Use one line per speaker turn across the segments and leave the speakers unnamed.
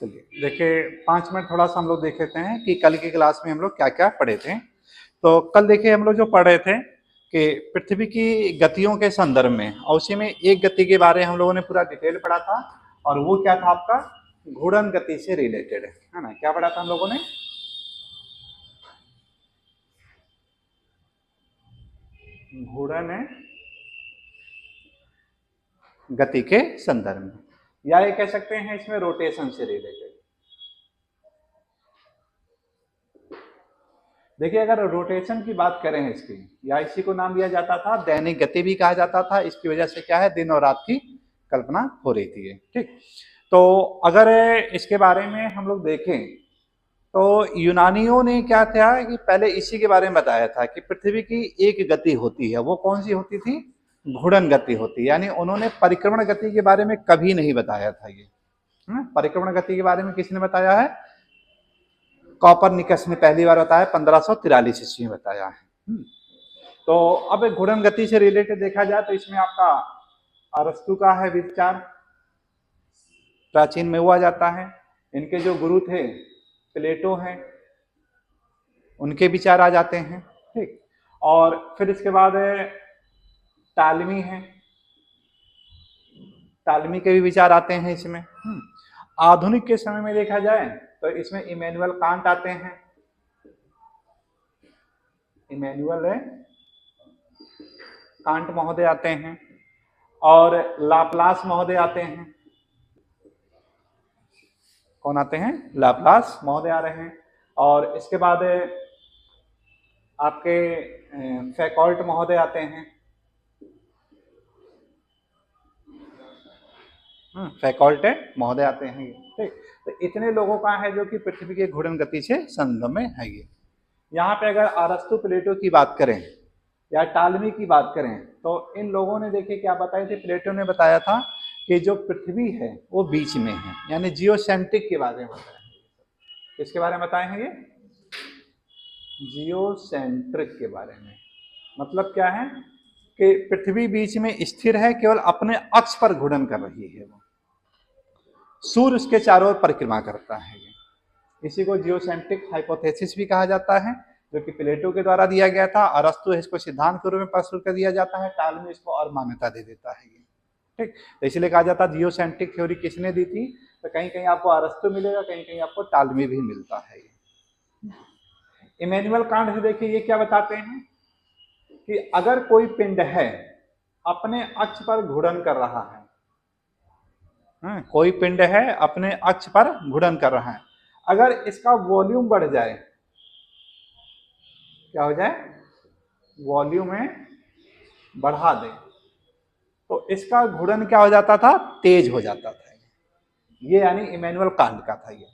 चलिए देखिए 5 मिनट थोड़ा सा हम लोग देख लेते हैं कि कल की क्लास में हम लोग क्या क्या पढ़े थे। तो कल देखिए हम लोग जो पढ़ रहे थे कि पृथ्वी की गतियों के संदर्भ में, और उसी में एक गति के बारे में हम लोगों ने पूरा डिटेल पढ़ा था, और वो क्या था आपका घूर्णन गति से रिलेटेड है ना। क्या पढ़ा था हम लोगों ने? घूर्णन गति के संदर्भ में, या ये कह सकते हैं इसमें रोटेशन से रिलेटेड। देखिए अगर रोटेशन की बात करें इसकी, या इसी को नाम दिया जाता था दैनिक गति भी कहा जाता था। इसकी वजह से क्या है, दिन और रात की कल्पना हो रही थी। ठीक, तो अगर इसके बारे में हम लोग देखें तो यूनानियों ने क्या था कि पहले इसी के बारे में बताया था कि पृथ्वी की एक गति होती है। वो कौन सी होती थी? घूर्णन गति होती है। यानी उन्होंने परिक्रमण गति के बारे में कभी नहीं बताया था। ये परिक्रमण गति के बारे में किसने बताया है? कॉपरनिकस ने पहली बार बताया, 1543 ईस्वी में बताया है। तो अब घूर्णन गति से रिलेटेड देखा जाए तो इसमें आपका अरस्तु का है विचार, प्राचीन में हुआ जाता है। इनके जो गुरु थे प्लेटो हैं, उनके विचार आ जाते हैं। ठीक, और फिर इसके बाद टालमी है, टालमी के भी विचार आते हैं इसमें। आधुनिक के समय में देखा जाए तो इसमें इमैनुअल कांट आते हैं, इमैनुअल कांट महोदय आते हैं, और लाप्लास महोदय आते हैं। कौन आते हैं? लाप्लास महोदय आ रहे हैं। और इसके बाद आपके फैकॉल्ट महोदय आते हैं, फैकॉल्ट महोदय आते हैं। ठीक, तो इतने लोगों का है जो कि पृथ्वी के घूर्णन गति से संबंध में है। ये यहाँ पे अगर अरस्तु प्लेटो की बात करें या टालमी की बात करें तो इन लोगों ने देखिए क्या बताए थे। प्लेटो ने बताया था कि जो पृथ्वी है वो बीच में है, यानी जियोसेंट्रिक के बारे में बताया। किसके बारे में बताए हैं ये? जियोसेंट्रिक के बारे में। मतलब क्या है कि पृथ्वी बीच में स्थिर है, केवल अपने अक्ष पर घूर्णन कर रही है। वो सूर्य उसके चारों ओर परिक्रमा करता है। इसी को जियोसेंट्रिक हाइपोथेसिस भी कहा जाता है, जो कि प्लेटो के द्वारा दिया गया था। अरस्तु इसको सिद्धांत के रूप में प्रस्तुत कर दिया जाता है, टालमी इसको और मान्यता दे देता है। ठीक, तो इसलिए कहा जाता है जियोसेंट्रिक थ्योरी किसने दी थी? तो कहीं कहीं आपको अरस्तु मिलेगा, कहीं कहीं आपको टालमी भी मिलता है। इमैनुअल कांट से देखिए ये क्या बताते हैं कि अगर कोई पिंड है अपने अक्ष पर घूर्णन कर रहा है, कोई पिंड है अपने अक्ष पर घूर्णन कर रहा है, अगर इसका वॉल्यूम बढ़ जाए, क्या हो जाए? वॉल्यूम में बढ़ा दे तो इसका घूर्णन क्या हो जाता था? तेज हो जाता था। ये यानी इमैनुअल कांट का था। ये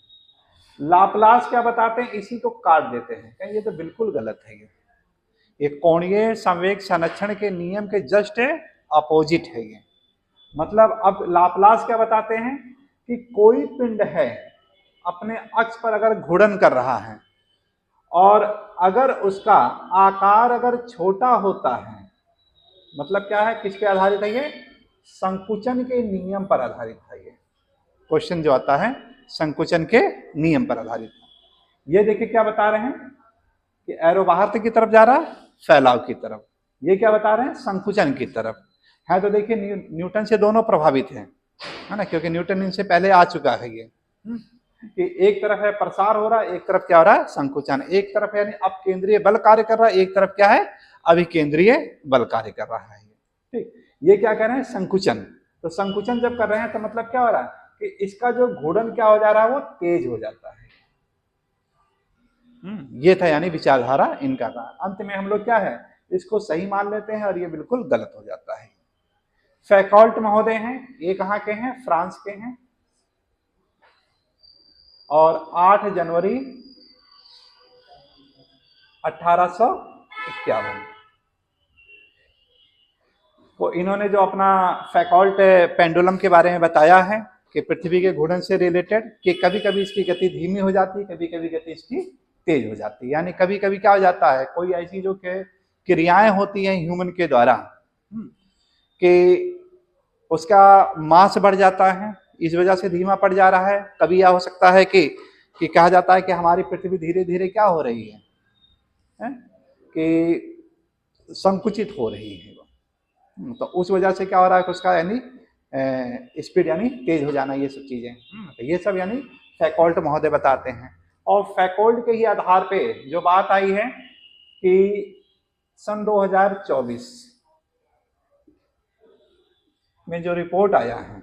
लाप्लास क्या बताते हैं? इसी को काट देते हैं, कहीं ये तो बिल्कुल गलत है। ये कोणीय संवेग संरक्षण के नियम के जस्ट अपोजिट है ये। मतलब अब लाप्लास क्या बताते हैं कि कोई पिंड है अपने अक्ष पर अगर घूर्णन कर रहा है, और अगर उसका आकार अगर छोटा होता है, मतलब क्या है, किस पे आधारित है ये? संकुचन के नियम पर आधारित है। ये क्वेश्चन जो आता है संकुचन के नियम पर आधारित है। ये देखिए क्या बता रहे हैं कि एरो बाहर की तरफ जा रहा है, फैलाव की तरफ। ये क्या बता रहे हैं? संकुचन की तरफ है। तो देखिए न्यूटन से दोनों प्रभावित हैं, है ना, क्योंकि न्यूटन इनसे पहले आ चुका है। ये कि एक तरफ है प्रसार हो रहा है, एक तरफ क्या हो रहा है? संकुचन। एक तरफ यानी अपकेंद्रीय बल कार्य कर रहा है, एक तरफ क्या है? अभिकेंद्रीय बल कार्य कर रहा है। ठीक, ये क्या कर रहे हैं? संकुचन। तो संकुचन जब कर रहे हैं तो मतलब क्या हो रहा है कि इसका जो घूर्णन क्या हो जा रहा है? वो तेज हो जाता है। ये था यानी विचारधारा इनका था। अंत में हम लोग क्या है, इसको सही मान लेते हैं और ये बिल्कुल गलत हो जाता है। फैकॉल्ट महोदय हैं, ये कहाँ के हैं? फ्रांस के हैं, और 8 जनवरी 1851 को इन्होंने जो अपना फैकॉल्ट पेंडुलम के बारे में बताया है कि पृथ्वी के घूर्णन से रिलेटेड, कि कभी कभी इसकी गति धीमी हो जाती है, कभी कभी गति इसकी तेज हो जाती है। यानी कभी कभी क्या हो जाता है, कोई ऐसी जो क्रियाएं होती हैं ह्यूमन के द्वारा कि उसका मास बढ़ जाता है, इस वजह से धीमा पड़ जा रहा है। कभी यह हो सकता है कि कहा जाता है कि हमारी पृथ्वी धीरे धीरे क्या हो रही है? कि संकुचित हो रही है। तो उस वजह से क्या हो रहा है कि उसका यानी स्पीड यानी तेज हो जाना, ये सब चीजें, तो ये सब यानी फैकल्ट महोदय बताते हैं। और फैकल्ट के ही आधार पे जो बात आई है कि सन 2024 में जो रिपोर्ट आया है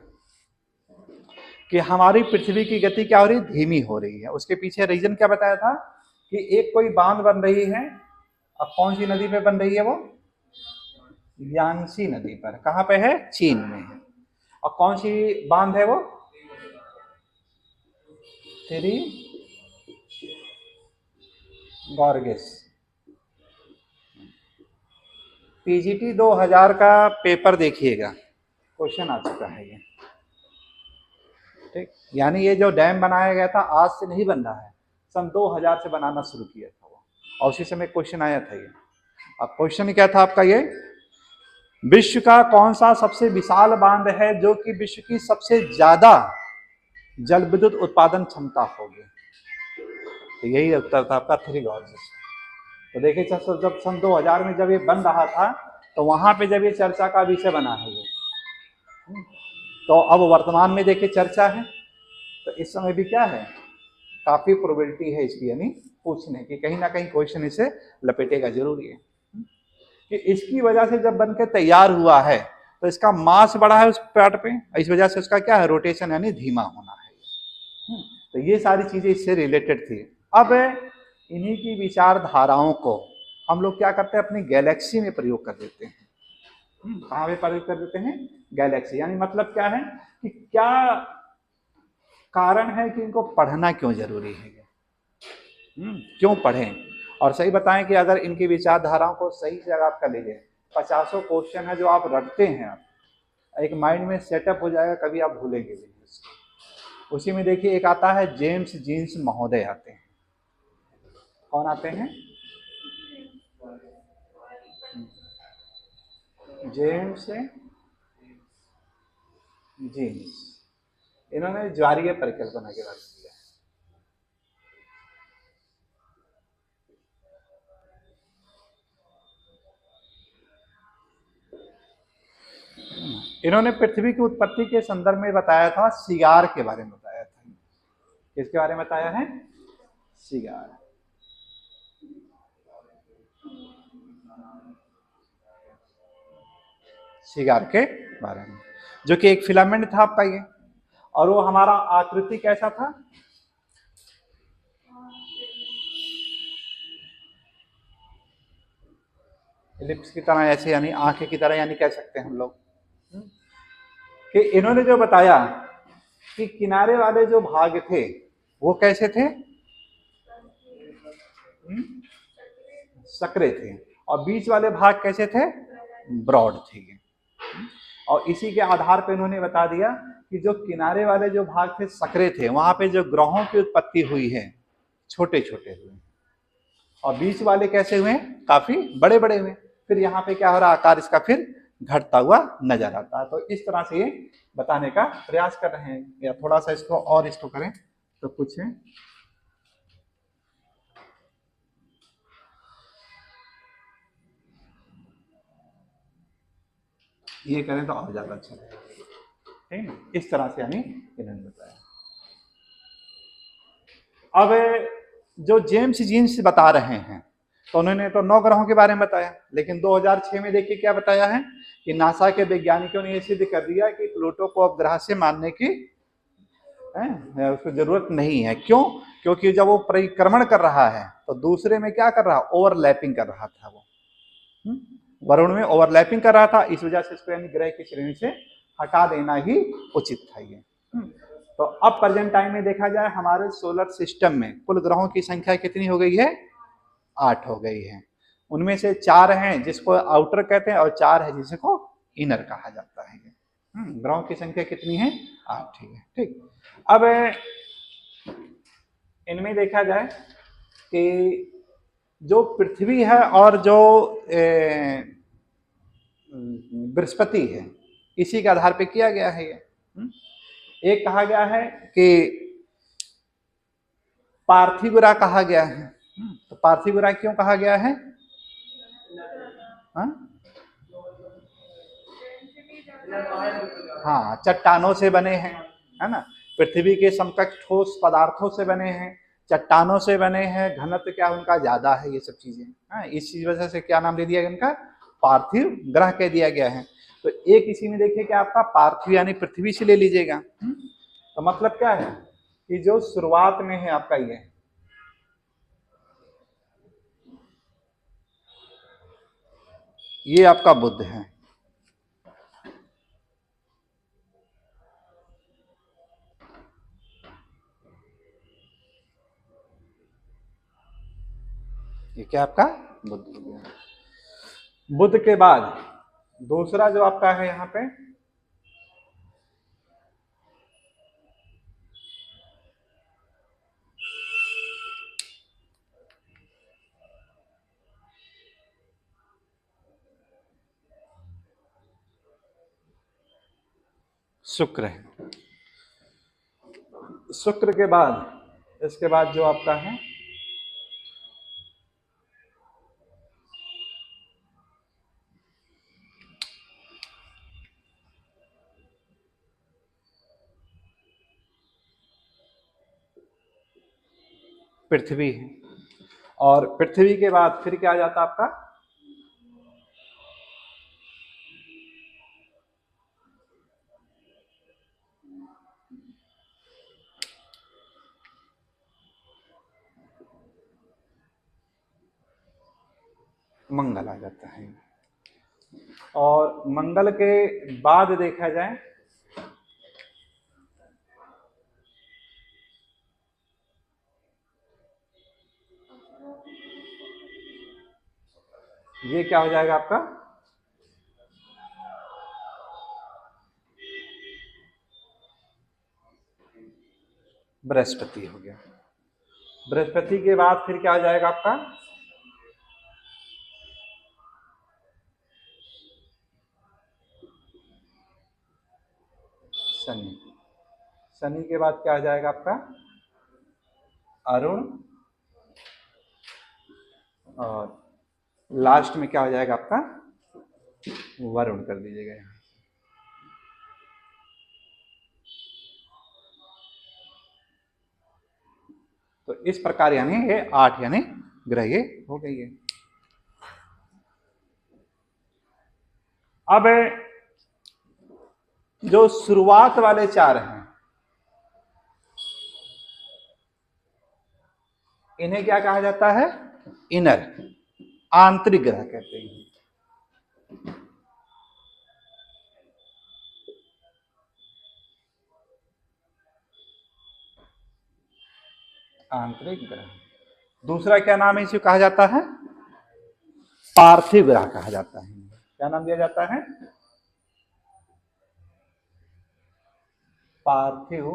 कि हमारी पृथ्वी की गति क्या हो रही है, धीमी हो रही है। उसके पीछे रीजन क्या बताया था कि एक कोई बांध बन रही है। अब कौन सी नदी पे बन रही है वो? यांसी नदी पर। कहाँ पे है? चीन में है। और कौन सी बांध है वो? थ्री गॉर्गेस। पीजीटी 2000 का पेपर देखिएगा, क्वेश्चन आ चुका है ये। ठीक, यानी ये जो डैम बनाया गया था आज से नहीं बन रहा है, सन 2000 से बनाना शुरू किया था वो, और उसी समय क्वेश्चन आया था ये। अब क्वेश्चन क्या था आपका ये? विश्व का कौन सा सबसे विशाल बांध है जो कि विश्व की सबसे ज्यादा जल विद्युत उत्पादन क्षमता होगी? तो यही उत्तर था आपका, थ्री गॉर्गेस। तो देखिए जब सन 2000 में जब ये बन रहा था तो वहां पे जब ये चर्चा का विषय बना है ये, तो अब वर्तमान में देखिए चर्चा है। तो इस समय भी क्या है, काफी प्रोबेबिलिटी है इसकी यानी पूछने की, कहीं ना कहीं क्वेश्चन इसे लपेटेगा जरूरी है कि इसकी वजह से जब बन के तैयार हुआ है तो इसका मास बढ़ा है उस पार्ट पे, इस वजह से उसका क्या है, रोटेशन यानी धीमा होना है। तो ये सारी चीजें इससे रिलेटेड थी। अब इन्हीं की विचारधाराओं को हम लोग क्या करते हैं, अपनी गैलेक्सी में प्रयोग कर देते हैं। कहाँ पे प्रयोग कर देते हैं? गैलेक्सी। यानी मतलब क्या है कि क्या कारण है कि इनको पढ़ना क्यों जरूरी है, क्यों पढ़ें। और सही बताएं कि अगर इनकी विचारधाराओं को सही से अगर आप कर लीजिए, 50 क्वेश्चन है जो आप रटते हैं, आप एक माइंड में सेटअप हो जाएगा, कभी आप भूलेंगे नहीं उसको। उसी में देखिए एक आता है जेम्स जीन्स महोदय आते हैं। कौन आते हैं? James Jeans. इन्होंने ज्वारीय परिकल्पना के बारे में दिया। इन्होंने पृथ्वी की उत्पत्ति के संदर्भ में बताया था, सिगार के बारे में बताया था। किसके बारे में बताया है? सिगार। सिगार के बारे में, जो कि एक फिलामेंट था आपका ये, और वो हमारा आकृति कैसा था? इलिप्स की तरह, ऐसे यानी आंखें की तरह, यानी कह सकते हैं हम लोग कि इन्होंने जो बताया कि किनारे वाले जो भाग थे वो कैसे थे? सकरे थे। और बीच वाले भाग कैसे थे? ब्रॉड थे। और इसी के आधार पर इन्होंने बता दिया कि जो किनारे वाले जो भाग थे सकरे थे, वहां पे जो ग्रहों की उत्पत्ति हुई है छोटे छोटे हुए, और बीच वाले कैसे हुए? काफी बड़े बड़े हुए। फिर यहाँ पे क्या हो रहा, आकार इसका फिर घटता हुआ नजर आता है। तो इस तरह से ये बताने का प्रयास कर रहे हैं। या थोड़ा सा इसको और इसको करें तो कुछ है, ये करें तो और ज्यादा अच्छा रहेगा, ठीक है। इस तरह से यानी इन्होंने बताया। अब जो जेम्स जीन्स बता रहे हैं, तो उन्होंने तो 9 ग्रहों के बारे में बताया, लेकिन 2006 में देखिए क्या बताया है कि नासा के वैज्ञानिकों ने यह सिद्ध कर दिया कि प्लूटो को अब ग्रह से मानने की उसको जरूरत नहीं है। क्यों? क्योंकि जब वो परिक्रमण कर रहा है तो दूसरे में क्या कर रहा, ओवरलैपिंग कर रहा था। वो वरुण में ओवरलैपिंग कर रहा था, इस वजह से इसको यानी ग्रह की श्रेणी से हटा देना ही उचित था ये। तो अब प्रेजेंट टाइम में देखा जाए हमारे सोलर सिस्टम में कुल ग्रहों की संख्या कितनी हो गई है? 8 हो गई है। उनमें से 4 हैं जिसको आउटर कहते हैं, और 4 है जिसको इनर कहा जाता है। ग्रहों की संख्या कितनी है? 8 ही है, ठीक। अब इनमें देखा जाए कि जो पृथ्वी है और जो बृहस्पति है, इसी के आधार पे किया गया है ये। एक कहा गया है कि पार्थिव ग्रह कहा गया है। तो पार्थिव ग्रह क्यों कहा गया है? हाँ, चट्टानों से बने हैं, है ना। पृथ्वी के समकक्ष ठोस पदार्थों से बने हैं, चट्टानों से बने हैं, घनत्व क्या उनका ज्यादा है, ये सब चीजें। हाँ, इस चीज वजह से क्या नाम दे दिया गया इनका? पार्थिव ग्रह कह दिया गया है। तो एक इसी में देखिए कि आपका पार्थिव यानी पृथ्वी से ले लीजिएगा। तो मतलब क्या है कि जो शुरुआत में है आपका ये आपका बुध है। ये क्या आपका बुध हो गया। बुध के बाद दूसरा जो आपका है यहाँ पे शुक्र है। शुक्र के बाद इसके बाद जो आपका है पृथ्वी है। और पृथ्वी के बाद फिर क्या आ जाता आपका? मंगल आ जाता है। और मंगल के बाद देखा जाए ये क्या हो जाएगा आपका? बृहस्पति हो गया। बृहस्पति के बाद फिर क्या हो जाएगा आपका? शनि। शनि के बाद क्या हो जाएगा आपका? अरुण। और लास्ट में क्या हो जाएगा आपका? वरुण कर दीजिएगा यहाँ। तो इस प्रकार यानी ये 8 यानी ग्रह ये हो गई है। अब जो शुरुआत वाले 4 हैं इन्हें क्या कहा जाता है? इनर, आंतरिक ग्रह कहते हैं। आंतरिक ग्रह। दूसरा क्या नाम है इसे कहा जाता है? पार्थिव ग्रह कहा जाता है। क्या नाम दिया जाता है? पार्थिव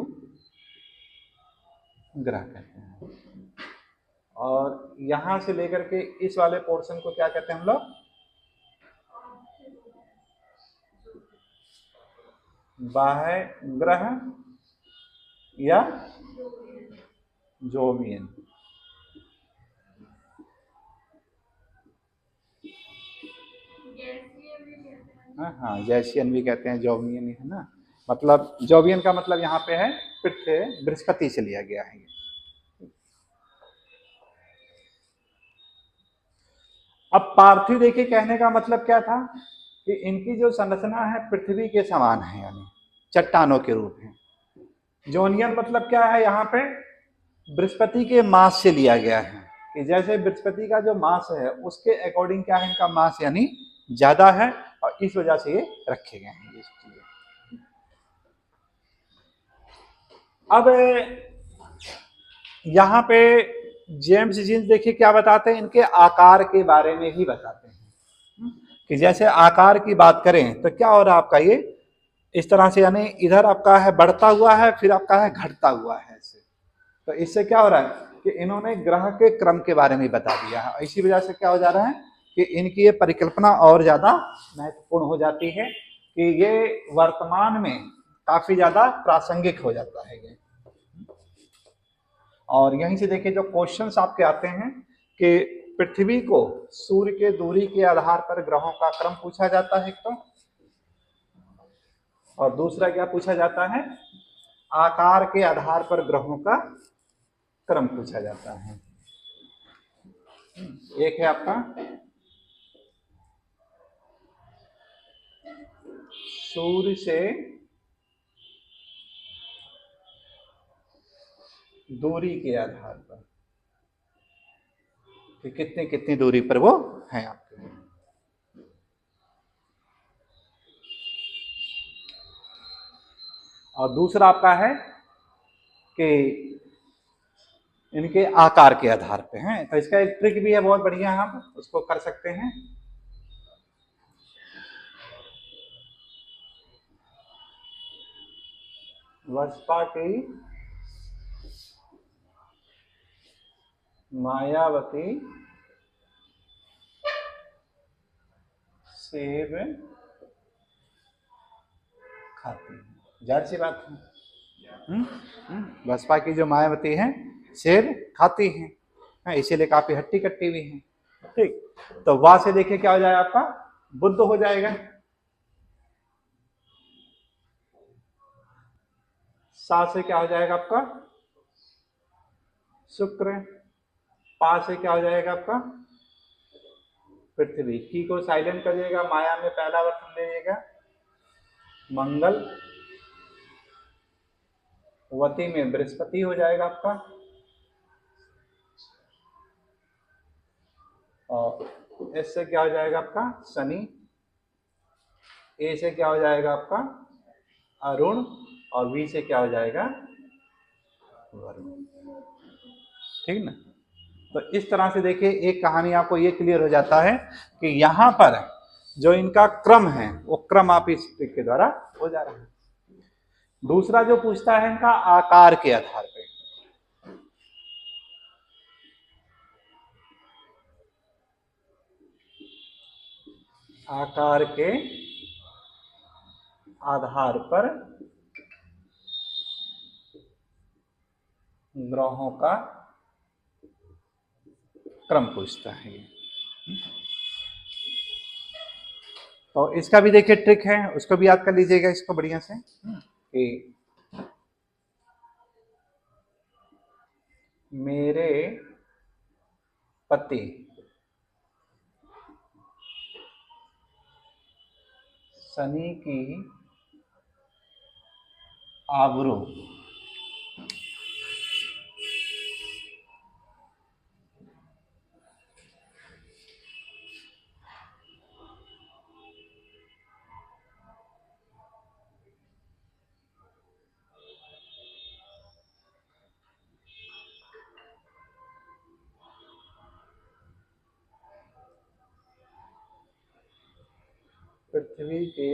ग्रह कहते हैं। और यहां से लेकर के इस वाले पोर्शन को क्या कहते हैं हम लोग? बाह्य ग्रह या जोवियन। हाँ, जैसियन भी कहते हैं, जोवियन है ना। मतलब जोवियन का मतलब यहाँ पे है पृथ्वी, बृहस्पति से लिया गया है। अब पार्थिव देखिए कहने का मतलब क्या था कि इनकी जो संरचना है पृथ्वी के समान है, यानी चट्टानों के रूप है। जोनियन मतलब क्या है? यहाँ पे बृहस्पति के मास से लिया गया है कि जैसे बृहस्पति का जो मास है उसके अकॉर्डिंग क्या है इनका मास यानी ज्यादा है, और इस वजह से ये रखे गए हैं ये चीजें। अब यहाँ पे जेम्स जीन्स देखिए क्या बताते हैं, इनके आकार के बारे में ही बताते हैं कि जैसे आकार की बात करें तो क्या हो रहा है आपका ये इस तरह से, यानी इधर आपका है बढ़ता हुआ है, फिर आपका है घटता हुआ है ऐसे। तो इससे क्या हो रहा है कि इन्होंने ग्रह के क्रम के बारे में बता दिया है। इसी वजह से क्या हो जा रहा है कि इनकी ये परिकल्पना और ज्यादा महत्वपूर्ण हो जाती है कि ये वर्तमान में काफी ज्यादा प्रासंगिक हो जाता है ये। और यहीं से देखिए जो क्वेश्चंस आपके आते हैं कि पृथ्वी को सूर्य के दूरी के आधार पर ग्रहों का क्रम पूछा जाता है तो, और दूसरा क्या पूछा जाता है, आकार के आधार पर ग्रहों का क्रम पूछा जाता है। एक है आपका सूर्य से दूरी के आधार पर कि कितनी कितनी दूरी पर वो है आपके। और दूसरा आपका है कि इनके आकार के आधार पे हैं। तो इसका एक ट्रिक भी है बहुत बढ़िया, हम उसको कर सकते हैं। बसपा की मायावती सेब खाती है, जाहिर सी बात है। बसपा की जो मायावती है सेब खाती है, इसीलिए काफी हट्टी कट्टी भी है। ठीक, तो वाह से देखिए क्या हो जाएगा आपका, बुध हो जाएगा। सा से क्या हो जाएगा आपका, शुक्र। पा से क्या हो जाएगा आपका, पृथ्वी। की को साइलेंट करिएगा, माया में पहला वर्तन लीजिएगा, मंगल। वती में बृहस्पति हो जाएगा आपका, और एस से क्या हो जाएगा आपका, शनि। ए से क्या हो जाएगा आपका, अरुण। और वी से क्या हो जाएगा, वरुण। ठीक ना। तो इस तरह से देखिए एक कहानी आपको ये क्लियर हो जाता है कि यहां पर जो इनका क्रम है वो क्रम आप इस ट्रिक के द्वारा हो जा रहा है। दूसरा जो पूछता है इनका आकार के आधार पे, आकार के आधार पर ग्रहों का क्रम पूछता है। तो इसका भी देखिए ट्रिक है, उसको भी याद कर लीजिएगा इसको बढ़िया से कि मेरे पति शनि की आबरू पृथ्वी के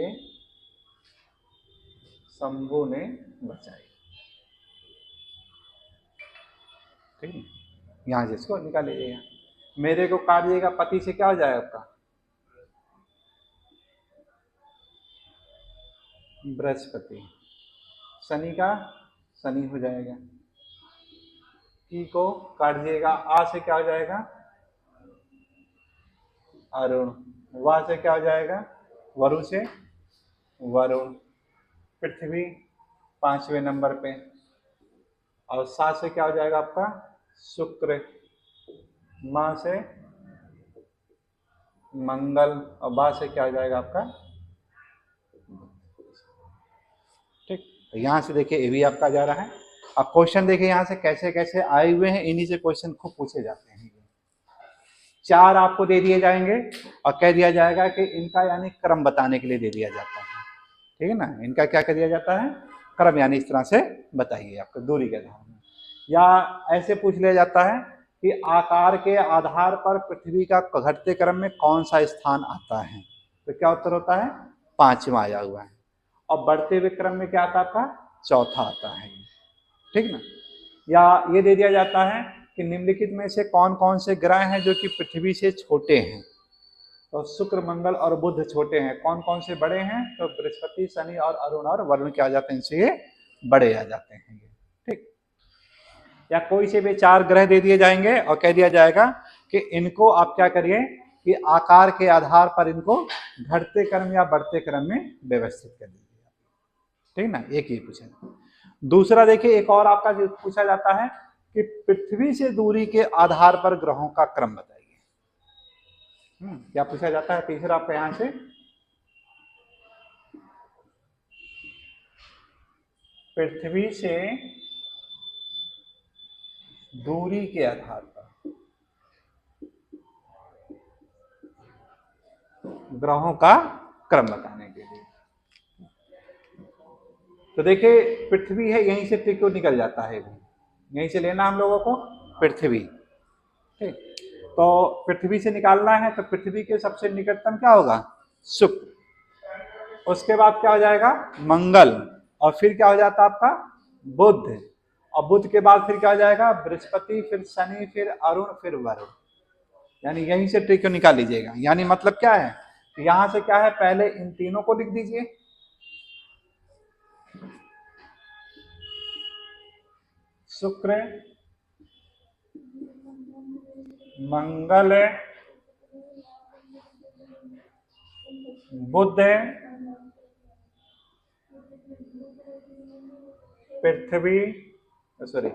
शंभु ने बचाई। ठीक है, यहां से इसको निकाल लीजिएगा। मेरे को काट दिएगा, पति से क्या हो जाएगा आपका, बृहस्पति। शनि का शनि हो जाएगा। की को काट दिएगा, आ से क्या हो जाएगा, अरुण। वा से क्या हो जाएगा, वरु से वरुण। पृथ्वी 5वें नंबर पे। और सा से क्या हो जाएगा आपका, शुक्र। मां से मंगल। और बा से क्या हो जाएगा आपका, ठीक। तो यहां से देखिए ये भी आपका जा रहा है। अब क्वेश्चन देखिए यहां से कैसे कैसे आए हुए हैं, इन्हीं से क्वेश्चन खूब पूछे जाते हैं। 4 आपको दे दिए जाएंगे और कह दिया जाएगा कि इनका यानी क्रम बताने के लिए दे दिया जाता है। ठीक है ना, इनका क्या कर दिया जाता है, क्रम, यानी इस तरह से बताइए आपको दूरी के आधार में। या ऐसे पूछ लिया जाता है कि आकार के आधार पर पृथ्वी का घटते क्रम में कौन सा स्थान आता है, तो क्या उत्तर होता है, 5वां आया हुआ है। और बढ़ते हुए क्रम में क्या आता है आपका, चौथा आता है। ठीक ना। या ये दे दिया जाता है कि निम्नलिखित में से कौन कौन से ग्रह हैं जो कि पृथ्वी से छोटे हैं, तो शुक्र, मंगल और बुध छोटे हैं। कौन कौन से बड़े हैं? तो बृहस्पति, शनि और अरुण और वरुण क्या आ जाते हैं? इनसे ये बड़े आ जाते हैं ये, ठीक। या कोई से भी 4 ग्रह दे दिए जाएंगे और कह दिया जाएगा कि इनको आप क्या करिए कि आकार के आधार पर इनको घटते क्रम या बढ़ते क्रम में व्यवस्थित कर दीजिए, ठीक ना। एक ये पूछा। दूसरा देखिए, एक और आपका जो पूछा जाता है कि पृथ्वी से दूरी के आधार पर ग्रहों का क्रम बताइए। क्या पूछा जाता है? तीसरा आपका यहां से पृथ्वी से दूरी के आधार पर ग्रहों का क्रम बताने के लिए। तो देखिए, पृथ्वी है, यहीं से त्रिकोण निकल जाता है, यहीं से लेना हम लोगों को पृथ्वी, ठीक। तो पृथ्वी से निकालना है तो पृथ्वी के सबसे निकटतम क्या होगा? शुक्र। उसके बाद क्या हो जाएगा? मंगल। और फिर क्या हो जाता है आपका? बुध। और बुध के बाद फिर क्या हो जाएगा? बृहस्पति, फिर शनि, फिर अरुण, फिर वरुण। यानी यहीं से त्रिकोण निकाल लीजिएगा। यानी मतलब क्या है? यहां से क्या है, पहले इन तीनों को लिख दीजिए, शुक्र, मंगल, बुध, पृथ्वी, सॉरी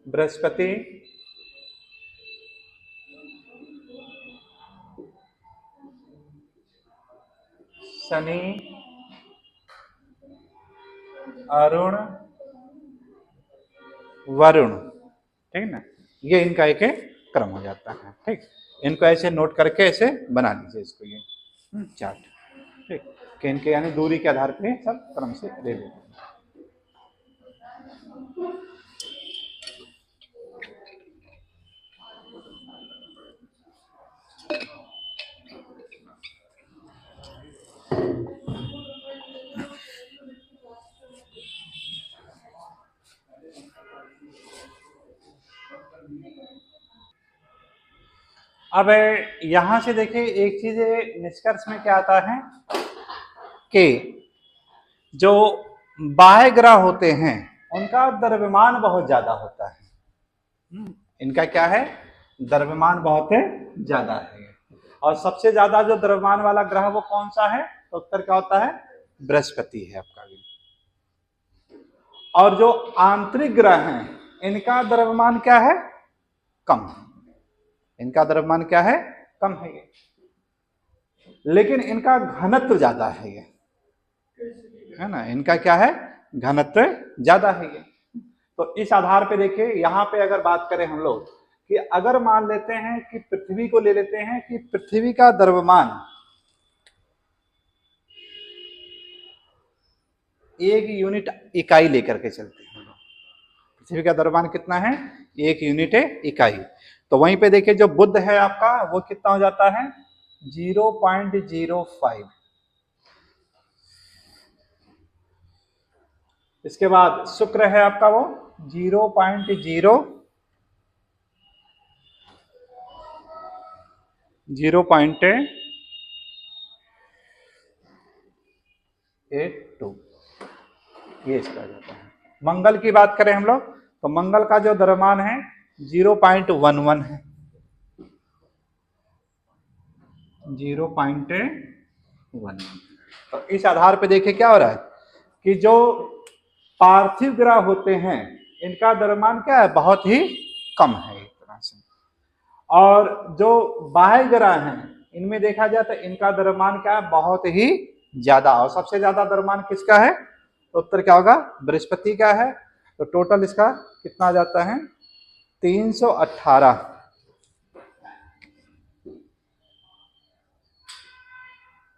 बृहस्पति, शनि, अरुण, वरुण, ठीक ना। ये इनका एक क्रम हो जाता है, ठीक। इनको ऐसे नोट करके ऐसे बना लीजिए इसको, ये चार्ट, ठीक। कि इनके यानी दूरी के आधार पे सब क्रम से ले लेते हैं। अब यहां से देखिए, एक चीज निष्कर्ष में क्या आता है कि जो बाह्य ग्रह होते हैं उनका द्रव्यमान बहुत ज्यादा होता है। इनका क्या है? द्रव्यमान बहुत ज्यादा है। और सबसे ज्यादा जो द्रव्यमान वाला ग्रह वो कौन सा है? तो उत्तर क्या होता है? बृहस्पति है आपका भी। और जो आंतरिक ग्रह हैं इनका द्रव्यमान क्या है? कम। इनका द्रव्यमान क्या है? कम है ये, लेकिन इनका घनत्व ज्यादा है ये, है ना। इनका क्या है? घनत्व ज्यादा है ये। तो इस आधार पे देखिए, यहां पे अगर बात करें हम लोग कि अगर मान लेते हैं कि पृथ्वी को ले लेते हैं कि पृथ्वी का द्रव्यमान 1 यूनिट इकाई लेकर के चलते हैं हम लोग। पृथ्वी का द्रव्यमान कितना है? 1 यूनिट इकाई। तो वहीं पे देखिए, जो बुध है आपका वो कितना हो जाता है? 0.05। इसके बाद शुक्र है आपका वो 0.082। ये इसका जाता है। मंगल की बात करें हम लोग तो मंगल का जो द्रव्यमान है 0.11 है, 0.11। तो इस आधार पे देखिए क्या हो रहा है कि जो पार्थिव ग्रह होते हैं इनका द्रव्यमान क्या है? बहुत ही कम है एक तरह से। और जो बाह्य ग्रह हैं इनमें देखा जाए तो इनका द्रव्यमान क्या है? बहुत ही ज्यादा। और सबसे ज्यादा द्रव्यमान किसका है? तो उत्तर क्या होगा? बृहस्पति का है। तो टोटल इसका कितना आ जाता है? 318।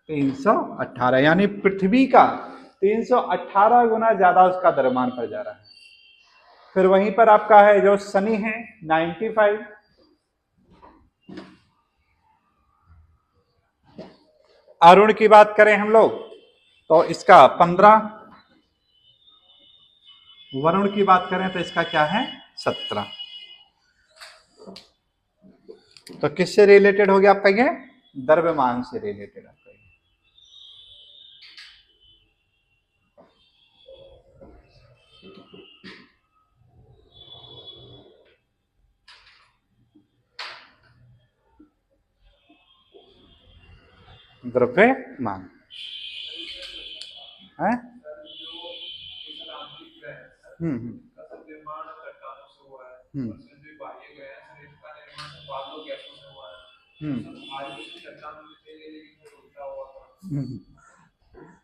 318 यानी पृथ्वी का 318 गुना ज्यादा उसका द्रव्यमान पड़ जा रहा है। फिर वहीं पर आपका है जो शनि है 95। अरुण की बात करें हम लोग तो इसका 15। वरुण की बात करें तो इसका क्या है? 17। तो किससे रिलेटेड हो गया आपका ये? द्रव्यमान से रिलेटेड आपका ये। द्रव्यमान है।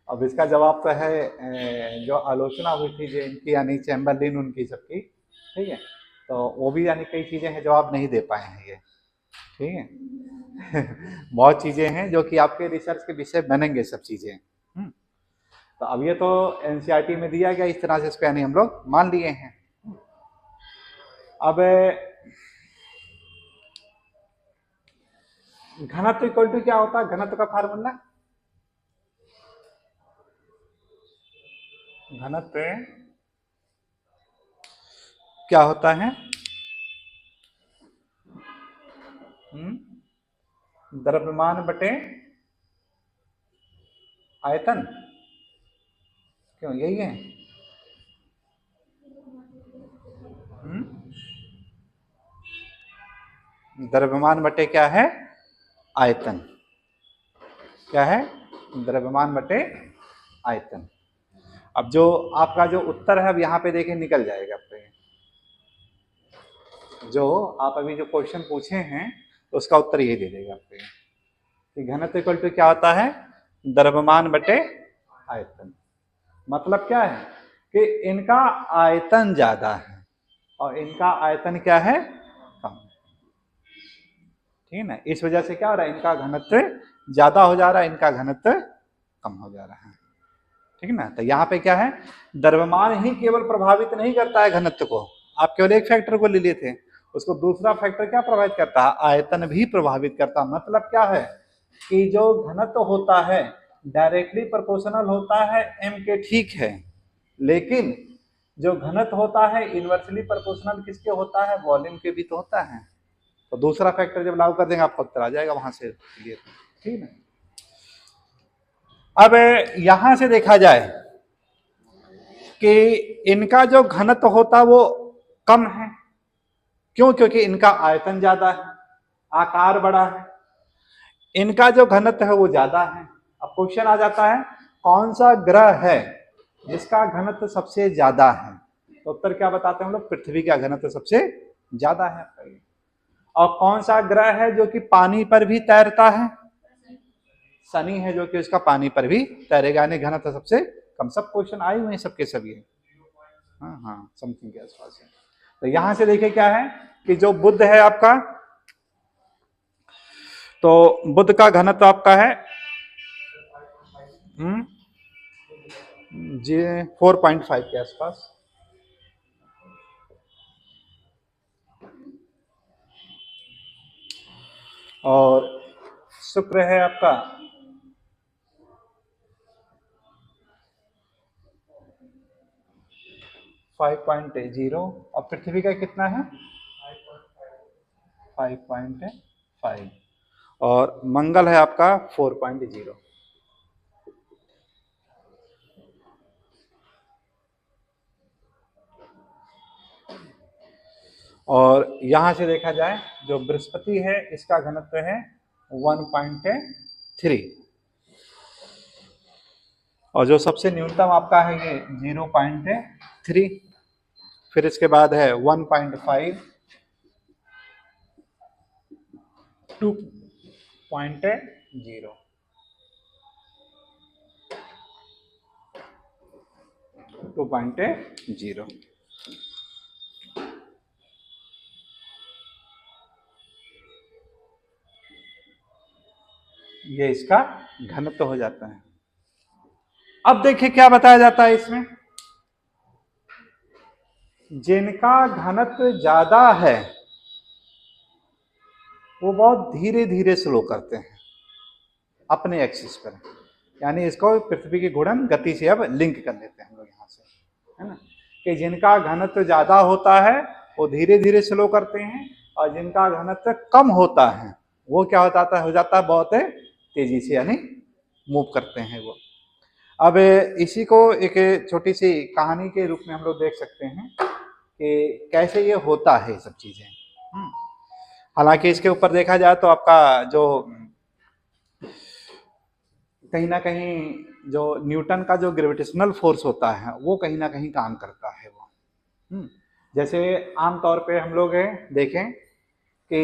अब इसका जवाब तो है जो आलोचना हुई थी जो इनकी यानी चैम्बरलिन उनकी सबकी, ठीक है, तो वो भी यानी कई चीजें हैं जवाब नहीं दे पाए हैं ये, ठीक है। बहुत चीजें हैं जो कि आपके रिसर्च के विषय बनेंगे सब चीजें। तो अब ये तो एनसीईआरटी में दिया गया, इस तरह से इसको यानी हम लोग मान लिए हैं। अब घनत्व इक्वल टू क्या होता है? घनत्व का फार्मूला, घनत्व क्या होता है? द्रव्यमान बटे आयतन, क्यों यही है? द्रव्यमान बटे क्या है? आयतन। क्या है? द्रव्यमान बटे आयतन। अब जो आपका जो उत्तर है अब यहाँ पे देखें निकल जाएगा आपका, जो आप अभी जो क्वेश्चन पूछे हैं तो उसका उत्तर यही दे देगा आपको कि घनत्व इक्वल टू क्या होता है? द्रव्यमान बटे आयतन। मतलब क्या है कि इनका आयतन ज्यादा है और इनका आयतन क्या है? कम, ठीक है ना। इस वजह से क्या हो रहा है? इनका घनत्व ज्यादा हो जा रहा है, इनका घनत्व कम हो जा रहा है, ठीक है ना। तो यहाँ पे क्या है? द्रव्यमान ही केवल प्रभावित नहीं करता है घनत्व को, आप केवल एक फैक्टर को ले लिए थे, उसको दूसरा फैक्टर क्या प्रभावित करता है? आयतन भी प्रभावित करता है। मतलब क्या है कि जो घनत्व होता है डायरेक्टली प्रोपोर्शनल होता है m के, ठीक है, लेकिन जो घनत्व होता है इनवर्सली प्रोपोर्शनल किसके होता है? वॉल्यूम के भी तो होता है। तो दूसरा फैक्टर जब लागू कर देंगे आपको उत्तर आ जाएगा वहां से, ठीक है। अब यहां से देखा जाए कि इनका जो घनत्व होता वो कम है, क्यों? क्योंकि इनका आयतन ज्यादा है, आकार बड़ा है, इनका जो घनत्व है वो ज्यादा है। अब क्वेश्चन आ जाता है कौन सा ग्रह है जिसका घनत्व सबसे ज्यादा है? तो उत्तर क्या बताते हैं हम लोग? पृथ्वी का घनत्व सबसे ज्यादा है। और कौन सा ग्रह है जो कि पानी पर भी तैरता है? शनि है जो कि उसका पानी पर भी तैरेगा, यानी घनत्व सबसे कम। सब क्वेश्चन आए हुए हैं सबके सभी, हाँ समथिंग के आसपास है। तो यहां से देखिए क्या है कि जो बुध है आपका, तो बुध का घनत्व आपका है जी 4.5 के आसपास, और शुक्र है आपका 5.0, और पृथ्वी का कितना है? 5.5, और मंगल है आपका 4.0। और यहां से देखा जाए जो बृहस्पति है इसका घनत्व है 1.3, और जो सबसे न्यूनतम आपका है ये 0.3, फिर इसके बाद है 1.5, 2.0, 2.0। ये इसका घनत्व हो जाता है। अब देखिए क्या बताया जाता है इसमें, जिनका घनत्व ज्यादा है वो बहुत धीरे धीरे स्लो करते हैं अपने एक्सिस पर, यानी इसको पृथ्वी की घूर्णन गति से अब लिंक कर लेते हैं हम लोग यहाँ से, है ना, कि जिनका घनत्व ज्यादा होता है वो धीरे धीरे स्लो करते हैं, और जिनका घनत्व कम होता है वो क्या हो जाता है बहुत तेजी से यानी मूव करते हैं वो। अब इसी को एक छोटी सी कहानी के रूप में हम लोग देख सकते हैं कि कैसे ये होता है ये सब चीजें। हालांकि इसके ऊपर देखा जाए तो आपका जो कहीं ना कहीं जो न्यूटन का जो ग्रेविटेशनल फोर्स होता है वो कहीं ना कहीं काम करता है वो। जैसे आमतौर पे हम लोग देखें कि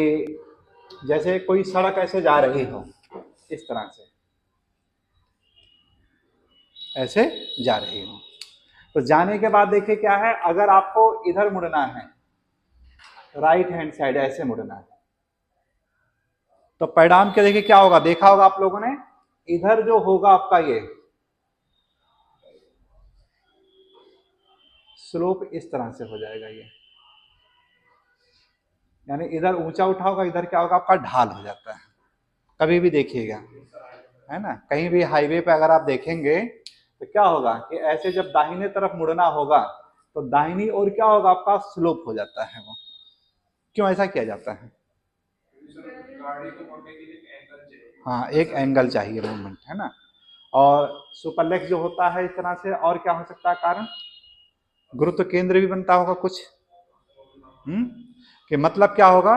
जैसे कोई सड़क ऐसे जा रही हो इस तरह से ऐसे जा रही हो, तो जाने के बाद देखिए क्या है, अगर आपको इधर मुड़ना है राइट हैंड साइड ऐसे मुड़ना है तो परिणाम क्या देखिए क्या होगा, देखा होगा आप लोगों ने, इधर जो होगा आपका ये स्लोप इस तरह से हो जाएगा ये, यानी इधर ऊंचा उठा होगा, इधर क्या होगा आपका ढाल हो जाता है। कभी भी देखिएगा है ना, कहीं भी हाईवे पे अगर आप देखेंगे तो क्या होगा कि ऐसे जब दाहिने तरफ मुड़ना होगा तो दाहिनी ओर क्या होगा आपका स्लोप हो जाता है वो। क्यों ऐसा किया जाता है? हाँ, एक एंगल चाहिए मूवमेंट है ना। और सुपरलेक्स जो होता है इस तरह से, और क्या हो सकता है कारण, गुरुत्व केंद्र भी बनता होगा कुछ। कि मतलब क्या होगा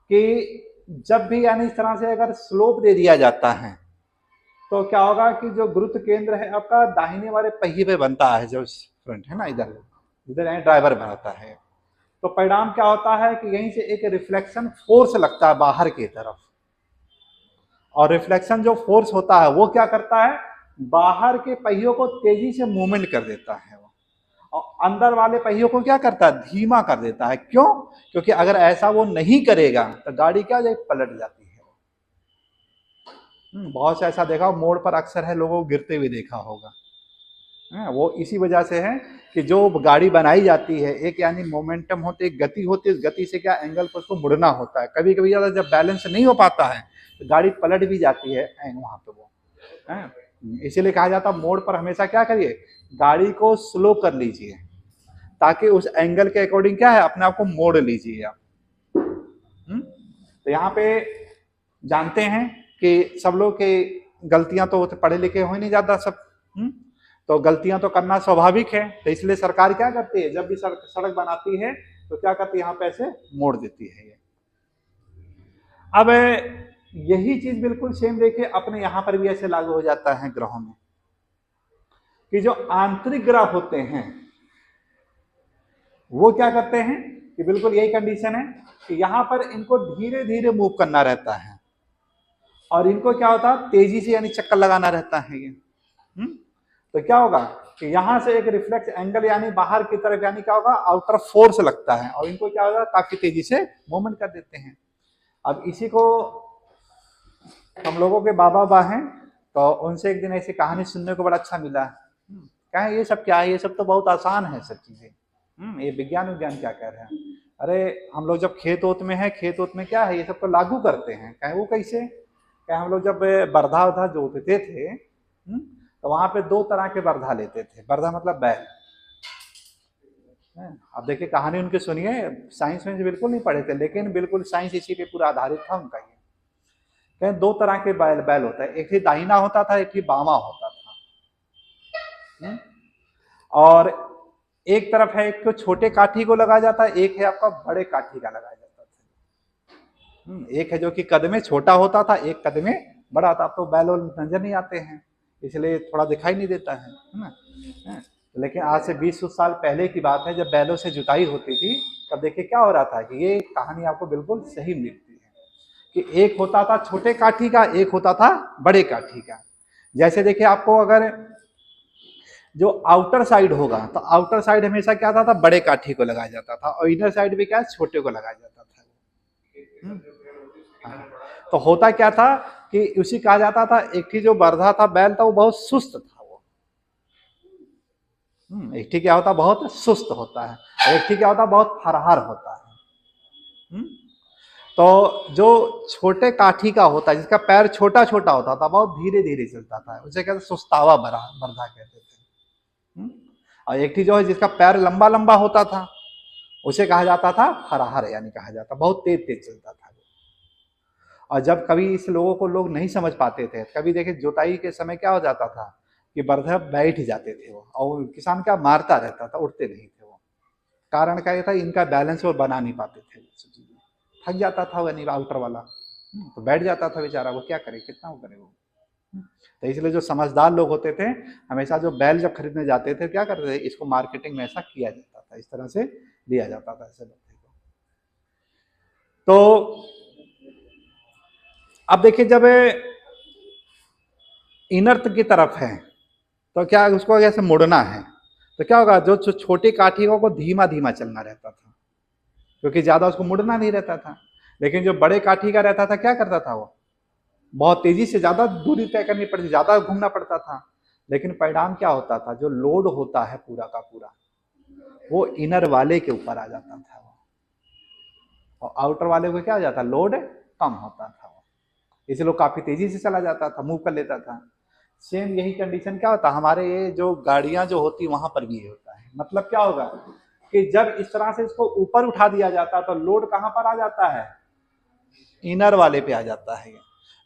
कि जब भी यानी इस तरह से अगर स्लोप दे दिया जाता है तो क्या होगा कि जो गुरुत्व केंद्र है आपका दाहिने वाले पहिए पे बनता है, जो फ्रंट है ना, इधर इधर यानी ड्राइवर बनाता है। तो परिणाम क्या होता है कि यहीं से एक रिफ्लेक्शन फोर्स लगता है बाहर की तरफ, और रिफ्लेक्शन जो फोर्स होता है वो क्या करता है, बाहर के पहियों को तेजी से मूवमेंट कर देता है वो, और अंदर वाले पहियों को क्या करता है, धीमा कर देता है। क्यों? क्योंकि अगर ऐसा वो नहीं करेगा तो गाड़ी क्या जाए पलट जाती है। बहुत से ऐसा देखा मोड़ पर अक्सर है, लोगों को गिरते हुए देखा होगा। वो इसी वजह से है कि जो गाड़ी बनाई जाती है एक यानी मोमेंटम होती है, गति होती है, उस गति से क्या एंगल पर उसको मुड़ना होता है। कभी कभी ज्यादा जब बैलेंस नहीं हो पाता है तो गाड़ी पलट भी जाती है वहां पे वो। इसीलिए कहा जाता है मोड़ पर हमेशा क्या करिए, गाड़ी को स्लो कर लीजिए ताकि उस एंगल के अकॉर्डिंग क्या है अपने आप को मोड़ लीजिए आप। तो यहाँ पे जानते हैं कि सब लोग के गलतियां तो पढ़े लिखे हो ही नहीं ज्यादा सब, तो गलतियां तो करना स्वाभाविक है। तो इसलिए सरकार क्या करती है, जब भी सड़क बनाती है तो क्या करती है, यहाँ पे ऐसे मोड़ देती है ये। अब यही चीज बिल्कुल सेम देखिए अपने यहाँ पर भी ऐसे लागू हो जाता है ग्रहों में, कि जो आंतरिक ग्रह होते हैं वो क्या करते हैं कि बिल्कुल यही कंडीशन है कि यहाँ पर इनको धीरे धीरे मूव करना रहता है, और इनको क्या होता है तेजी से यानी चक्कर लगाना रहता है ये। तो क्या होगा कि यहाँ से एक रिफ्लेक्स एंगल यानी बाहर की तरफ यानी क्या होगा आउटर फोर्स लगता है, और इनको क्या होगा काफी तेजी से मूवमेंट कर देते हैं। अब इसी को हम लोगों के बाबा हैं तो उनसे एक दिन ऐसी कहानी सुनने को बड़ा अच्छा मिला। कहें ये सब क्या है, ये सब तो बहुत आसान है सब चीजें, ये विज्ञान क्या कह रहे हैं। अरे हम लोग जब खेत ओत में है, खेत ओत में क्या है ये सब तो लागू करते हैं। कहें वो कैसे? क्या हम लोग जब बरधा उधा जोतते थे तो वहां पे दो तरह के बरधा लेते थे। बरधा मतलब बैल। अब देखिए कहानी उनकी सुनिए, साइंस में बिल्कुल नहीं पढ़े थे लेकिन बिल्कुल साइंस इसी पे पूरा आधारित था उनका। ये कहें दो तरह के बैल होता है, एक ही दाहिना होता था एक ही बामा होता था। और एक तरफ है एक तो छोटे काठी को लगाया जाता है, एक है आपका बड़े काठी का लगाया जाता था। एक है जो कि कद में छोटा होता था, एक कद में बड़ा था। अब तो बैल नजर नहीं आते हैं इसलिए थोड़ा दिखाई नहीं देता है ना। लेकिन आज से 20 साल पहले की बात है जब बैलों से जुताई होती थी, तब देखिए क्या हो रहा था कि ये कहानी आपको बिल्कुल सही मिलती है कि एक होता था छोटे काठी का, एक होता था बड़े काठी का। जैसे देखिए आपको अगर जो आउटर साइड होगा तो आउटर साइड हमेशा क्या था बड़े काठी को लगाया जाता था, और इनर साइड भी क्या छोटे को लगाया जाता था। तो होता क्या था कि उसी कहा जाता था एक ही जो बरधा था बैल था वो बहुत सुस्त था वो। एक ही क्या होता बहुत सुस्त होता है, एक ही क्या होता बहुत फरहार होता है। तो जो छोटे काठी का होता है जिसका पैर छोटा छोटा होता था बहुत धीरे धीरे चलता था, उसे कहते सुस्तावा बरधा कहते थे। और एक ही जो है जिसका पैर लंबा लंबा होता था उसे कहा जाता था फराहर, यानी कहा जाता, बहुत तेज तेज चलता था वो। और जब कभी इस लोगों को लोग नहीं समझ पाते थे, कभी देखे जुताई के समय क्या हो जाता था कि बरधा बैठ जाते थे वो, और किसान क्या मारता रहता था, उठते नहीं थे वो। कारण क्या था, इनका बैलेंस वो बना नहीं पाते थे, थक जाता था वो, नहीं आउटर वाला, तो बैठ जाता था बेचारा, वो क्या करे, कितना वो करे वो। तो इसलिए जो समझदार लोग होते थे, हमेशा जो बैल जब खरीदने जाते थे क्या करते थे, इसको मार्केटिंग में ऐसा किया जाता था, इस तरह से दिया जाता था ऐसे बच्चे को। तो अब देखिए, जब इनर्थ की तरफ है तो क्या उसको कैसे मुड़ना है, तो क्या होगा, जो छोटी काठियों को धीमा धीमा चलना रहता था, क्योंकि ज्यादा उसको मुड़ना नहीं रहता था। लेकिन जो बड़े काठी का रहता था, क्या करता था वो, बहुत तेजी से ज्यादा दूरी तय करनी पड़ती, ज्यादा घूमना पड़ता था। लेकिन परिणाम क्या होता था, जो लोड होता है पूरा का पूरा, वो इनर वाले के ऊपर आ जाता था, और आउटर वाले को क्या हो जाता, लोड कम होता था वो, इसलिए लोग काफी तेजी से चला जाता था, मूव कर लेता था। सेम यही कंडीशन क्या होता, हमारे ये जो गाड़ियां जो होती वहां पर भी ये होता है। मतलब क्या होगा कि जब इस तरह से इसको ऊपर उठा दिया जाता तो लोड कहां पर आ जाता है, इनर वाले पे आ जाता है।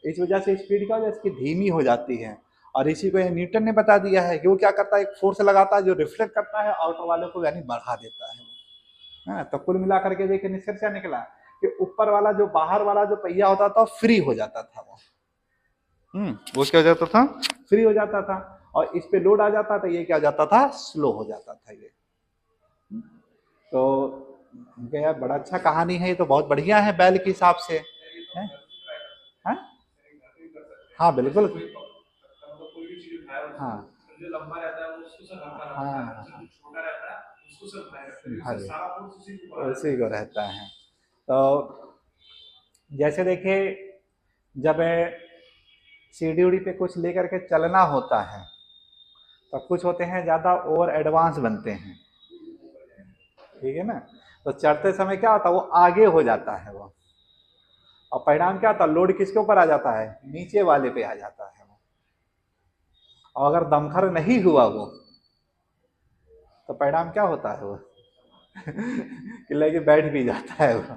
इस वजह से स्पीड क्या हो जाती है, इसकी धीमी हो जाती है। और इसी को न्यूटन ने बता दिया है कि वो क्या करता है, एक फोर्स लगाता है जो रिफ्लेक्ट करता है आउटर वाले को, यानी बढ़ा देता है। तो कुल मिलाकर के देखिए निष्कर्ष क्या निकला कि ऊपर वाला जो बाहर वाला जो पहिया होता था फ्री हो जाता था वो क्या हो जाता था, फ्री हो जाता था, और इस पे लोड आ जाता था, ये क्या हो जाता था, स्लो हो जाता था ये। तो यार बड़ा अच्छा कहानी है ये, तो बहुत बढ़िया है बैल के हिसाब से है? हाँ हाँ बिल्कुल, हाँ हाँ हाँ, उसी को रहता है। तो जैसे देखिए, जब सीढ़ी उड़ी पे कुछ लेकर के चलना होता है, तो कुछ होते हैं ज़्यादा ओवर एडवांस बनते हैं, ठीक है ना, तो चढ़ते समय क्या होता है, वो आगे हो जाता है वो, और परिणाम क्या होता है, लोड किसके ऊपर आ जाता है, नीचे वाले पे आ जाता है वो। और अगर दमखर नहीं हुआ वो, तो परिणाम क्या होता है वो कि लेके बैठ भी जाता है वो,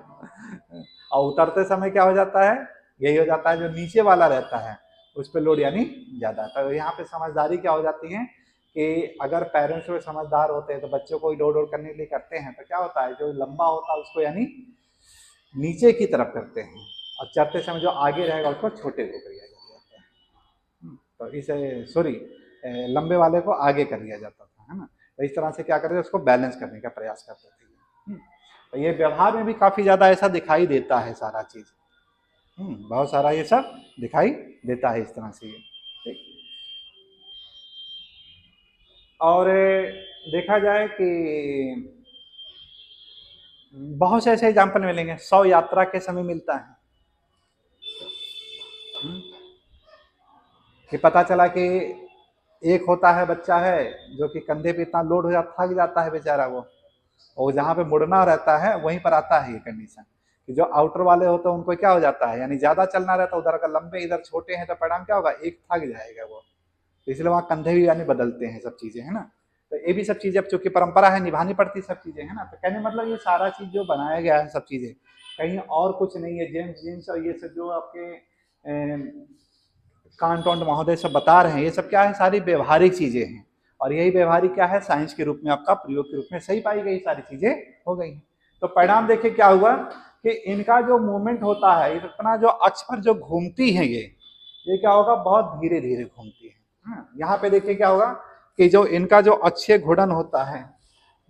और उतरते समय क्या हो जाता है, यही हो जाता है, जो नीचे वाला रहता है उस पर लोड यानी ज्यादा। तो यहाँ पे समझदारी क्या हो जाती है कि अगर पेरेंट्स भी समझदार होते हैं तो बच्चों को लोड वोड करने के लिए करते हैं, तो क्या होता है, जो लंबा होता है उसको यानी नीचे की तरफ करते हैं, और चढ़ते समय जो आगे रहेगा उसको छोटे को कर दिया जाता है। तो इसे सॉरी, लंबे वाले को आगे कर दिया जाता था, है ना। तो इस तरह से क्या करते थे, उसको बैलेंस करने का प्रयास करते थे। तो ये व्यवहार में भी काफी ज्यादा ऐसा दिखाई देता है सारा चीज, बहुत सारा ये सब दिखाई देता है इस तरह से ये, ठीक। और देखा जाए कि बहुत से ऐसे एग्जाम्पल मिलेंगे, 100 यात्रा के समय मिलता है कि पता चला कि एक होता है बच्चा है जो कि कंधे पे इतना लोड हो जाता, थक जाता है बेचारा वो, और जहाँ पे मुड़ना रहता है वहीं पर आता है ये कंडीशन कि जो आउटर वाले होते हैं उनको क्या हो जाता है, यानी ज्यादा चलना रहता है, उधर का लंबे इधर छोटे हैं, तो परिणाम क्या होगा, एक थक जाएगा वो, तो इसलिए वहाँ कंधे भी यानी बदलते हैं सब चीजें, है ना। तो ये भी सब चीजें अब चूंकि परंपरा है, निभानी पड़ती सब चीजें, है ना। तो कहने मतलब ये सारा चीज जो बनाया गया है सब चीजें कहीं और कुछ नहीं है, जेम्स जीन्स और ये सब जो आपके कांट वांट महोदय सब बता रहे हैं, ये सब क्या है, सारी व्यवहारिक चीजें हैं, और यही व्यवहारिक क्या है, साइंस के रूप में आपका प्रयोग के रूप में सही पाई गई सारी चीजें हो गई। तो परिणाम देखिए क्या हुआ कि इनका जो मूवमेंट होता है, इतना जो अक्ष पर जो घूमती है ये क्या होगा, बहुत धीरे धीरे घूमती है। यहाँ पे देखिए क्या होगा कि जो इनका जो अक्षीय घूर्णन होता है,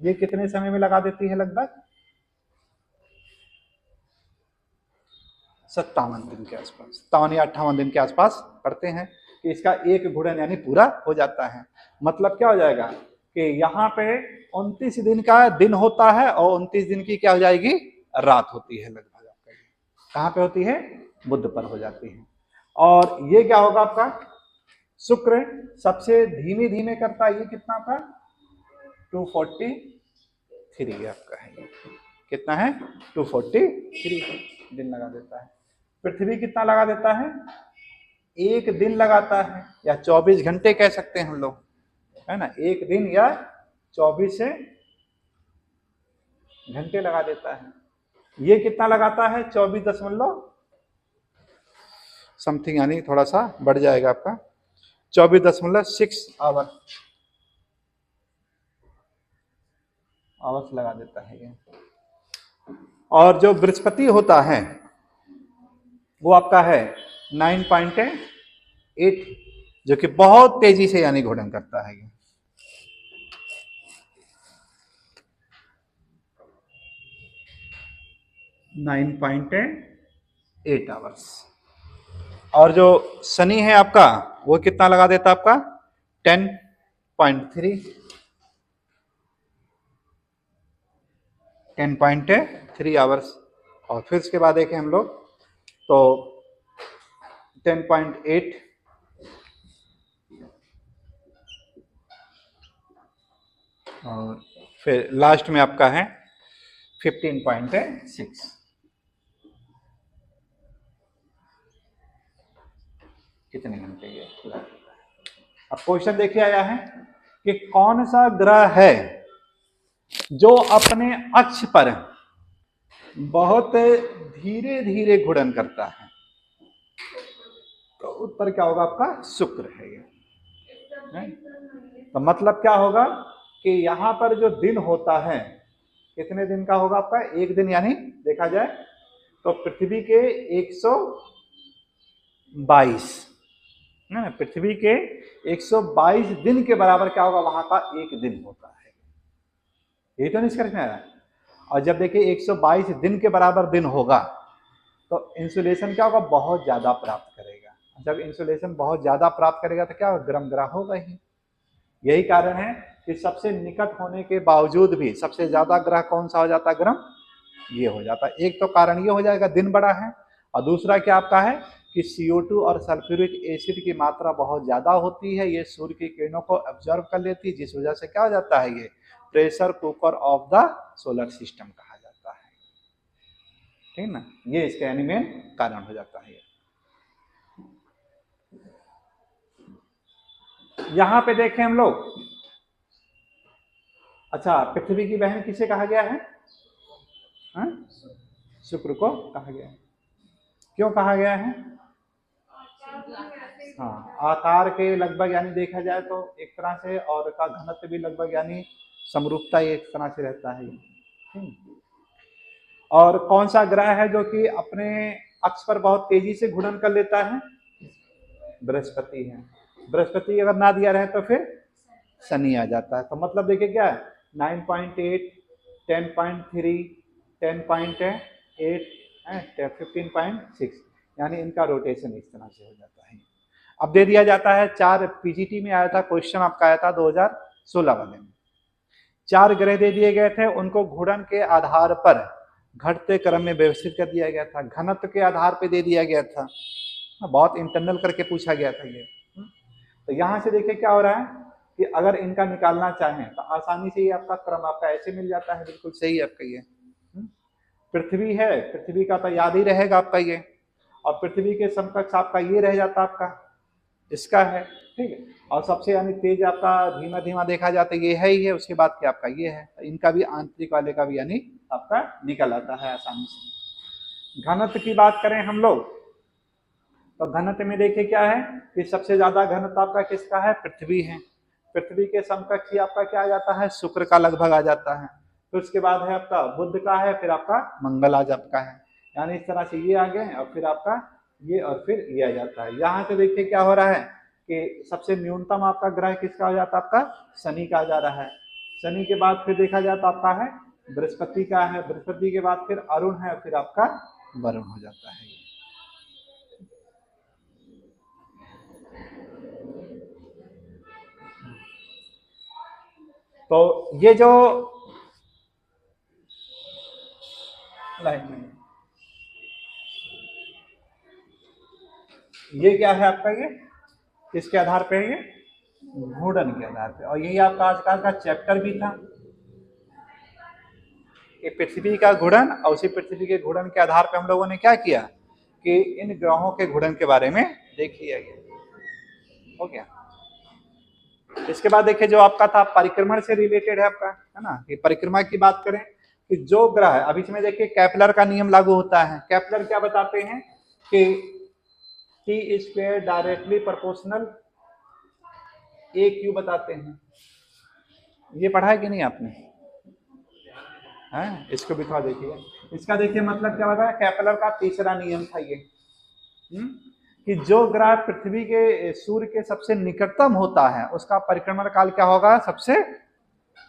ये कितने समय में लगा देती है, लगभग 57 दिन के आसपास, 57 या 58 दिन के आसपास पड़ते हैं कि इसका एक घूर्णन यानी पूरा हो जाता है। मतलब क्या हो जाएगा कि यहाँ पे 29 दिन का दिन होता है, और 29 दिन की क्या हो जाएगी, रात होती है लगभग आपका। कहाँ पे होती है, बुध पर हो जाती है। और ये क्या होगा आपका, शुक्र सबसे धीमे धीमे करता है, ये कितना था, 243 आपका है, कितना है, 243 दिन लगा देता है। पृथ्वी कितना लगा देता है, एक दिन लगाता है, या 24 घंटे कह सकते हैं हम लोग, है ना, एक दिन या 24 से घंटे लगा देता है। ये कितना लगाता है 24 समथिंग, यानी थोड़ा सा बढ़ जाएगा आपका 24.6 आवर्स लगा देता है ये। और जो बृहस्पति होता है वो आपका है 9.8, जो कि बहुत तेजी से यानी घूर्णन करता है ये। 9.8 आवर्स। और जो शनि है आपका वो कितना लगा देता है आपका 10.3 आवर्स। और फिर उसके बाद देखें हम लोग तो 10.8, और फिर लास्ट में आपका है 15.6। कितने घंटे ये? अब क्वेश्चन देखिए आया है कि कौन सा ग्रह है जो अपने अक्ष पर बहुत धीरे धीरे घूर्णन करता है? तो उत्तर क्या होगा आपका? शुक्र है ये। तो मतलब क्या होगा कि यहां पर जो दिन होता है कितने दिन का होगा आपका? एक दिन, यानी देखा जाए तो पृथ्वी के 122, पृथ्वी के 122 दिन के बराबर क्या होगा वहां का एक दिन होता है। ये तो निष्कर्ष में आया। और जब देखिए 122 दिन के बराबर दिन होगा तो इंसुलेशन क्या होगा? बहुत ज्यादा प्राप्त करेगा। जब इंसुलेशन बहुत ज्यादा प्राप्त करेगा तो क्या होगा? गर्म ग्रह होगा ही। यही कारण है कि सबसे निकट होने के बावजूद भी सबसे ज्यादा ग्रह कौन सा हो जाता है गर्म? ये हो जाता है। एक तो कारण ये हो जाएगा दिन बड़ा है, और दूसरा क्या आपका है कि CO2 और सल्फ्यूरिक एसिड की मात्रा बहुत ज्यादा होती है। ये सूर्य की किरणों को ऑब्जर्व कर लेती है, जिस वजह से क्या हो जाता है? ये pressure cooker of the solar system कहा जाता है। ठीक ना, ये इसका मेन कारण हो जाता है। यहां पे देखें हम लोग, अच्छा पृथ्वी की बहन किसे कहा गया है? शुक्र को कहा गया है। क्यों कहा गया है? हाँ, आकार के लगभग यानी देखा जाए तो एक तरह से, और का घनत्व भी लगभग यानी समरूपता एक तरह से रहता है। और कौन सा ग्रह है जो कि अपने अक्ष पर बहुत तेजी से घूर्णन कर लेता है? बृहस्पति है। बृहस्पति अगर ना दिया रहे तो फिर शनि आ जाता है। तो मतलब देखिए क्या है 9.8, 10.3, 10.8, 15.6, यानी इनका रोटेशन इस तरह से हो जाता है। अब दे दिया जाता है 4, पीजीटी में आया था क्वेश्चन आपका, आया था 2016 वाले में। 4 ग्रह दे दिए गए थे, उनको घूर्णन के आधार पर घटते क्रम में व्यवस्थित कर दिया गया था, घनत्व के आधार पर दे दिया गया था। बहुत इंटरनल करके पूछा गया था ये। तो यहां से देखिए क्या हो रहा है कि अगर इनका निकालना चाहें तो आसानी से ये आपका क्रम आपका ऐसे मिल जाता है। बिल्कुल सही आपका ये। पृथ्वी है, पृथ्वी का तो याद ही रहेगा आपका ये, और पृथ्वी के समकक्ष आपका ये रह जाता आपका, इसका है। ठीक है, और सबसे यानी तेज आपका धीमा धीमा देखा जाता है ये है ही है, उसके बाद क्या आपका ये है। इनका भी आंतरिक वाले का भी यानी आपका निकल आता है आसानी से। घनत्व की बात करें हम लोग तो घनत्व में देखिए क्या है कि सबसे ज्यादा घनत्व आपका किसका है? पृथ्वी है। पृथ्वी के समकक्ष ही आपका क्या आ जाता है? शुक्र का लगभग आ जाता है। फिर उसके बाद है आपका बुध का है, फिर आपका मंगल आज आपका है। यानी इस तरह से ये आ गए, और फिर आपका ये, और फिर ये आ जाता है। यहाँ से देखिए क्या हो रहा है कि सबसे न्यूनतम आपका ग्रह किसका हो जाता है? आपका शनि का आ जा रहा है। शनि के बाद फिर देखा जाए तो आपका है बृहस्पति का है। बृहस्पति के बाद फिर अरुण है, फिर आपका वरुण हो जाता है। तो ये जो लाइन में ये क्या है आपका? ये किसके आधार पे है? ये घूर्णन के आधार पे। और यही आपका आजकल का चैप्टर भी था कि पृथ्वी का घूर्णन, और उसी पृथ्वी के घूर्णन के आधार पे हम लोगों ने क्या किया कि इन ग्रहों के घूर्णन के बारे में देख लिया गया। हो गया। इसके बाद देखिए जो आपका था परिक्रमण से रिलेटेड है आपका, है ना, कि परिक्रमा की बात करें कि जो ग्रह, अभी इसमें देखिए केपलर का नियम लागू होता है। केपलर क्या बताते हैं कि टी स्क्वायर डायरेक्टली प्रोपोर्शनल ए क्यू बताते हैं। ये पढ़ा है कि नहीं आपने? है, इसको भी थोड़ा देखिए। इसका देखिए मतलब क्या होता है, केपलर का तीसरा नियम था ये, कि जो ग्रह पृथ्वी के सूर्य के सबसे निकटतम होता है उसका परिक्रमण काल क्या होगा, सबसे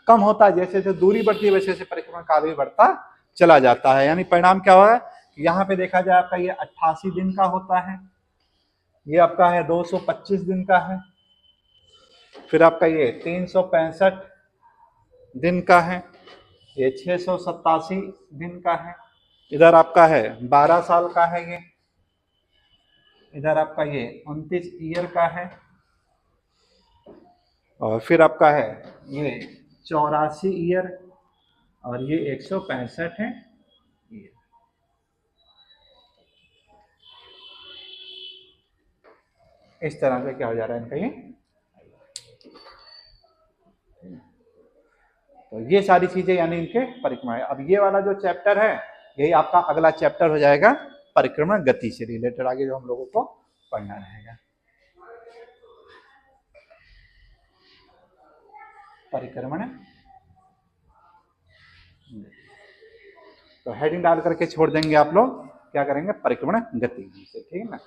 कम होता है। जैसे जैसे दूरी बढ़ती है वैसे वैसे परिक्रमण काल भी बढ़ता चला जाता है। यानी परिणाम क्या होगा, यहाँ पे देखा जाए आपका ये 88 दिन का होता है, ये आपका है 225 दिन का है, फिर आपका ये 365 दिन का है, ये 687 दिन का है, इधर आपका है 12 साल का है, ये इधर आपका ये 29 ईयर का है, और फिर आपका है ये 84 ईयर, और ये 165 है ईयर। इस तरह से क्या हो जा रहा है इनका ये। तो ये सारी चीजें यानी इनके परिक्रमा है। अब ये वाला जो चैप्टर है यही आपका अगला चैप्टर हो जाएगा, परिक्रमण गति से रिलेटेड आगे जो हम लोगों को पढ़ना रहेगा। परिक्रमण, तो हेडिंग डाल करके छोड़ देंगे आप लोग, क्या करेंगे, परिक्रमण गति से, ठीक है ना।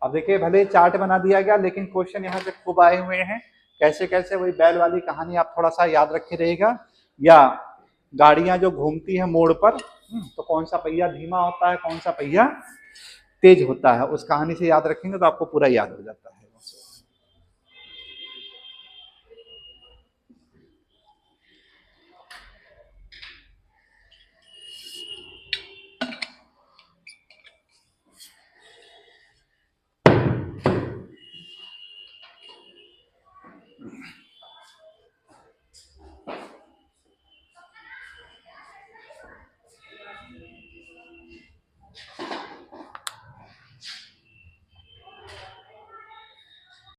अब देखिए भले चार्ट बना दिया गया लेकिन क्वेश्चन यहाँ से खूब आए हुए हैं। कैसे कैसे, वही बैल वाली कहानी आप थोड़ा सा याद रखे रहेगा, या गाड़ियां जो घूमती है मोड़ पर, तो कौन सा पहिया धीमा होता है, कौन सा पहिया तेज होता है, उस कहानी से याद रखेंगे तो आपको पूरा याद हो जाता है।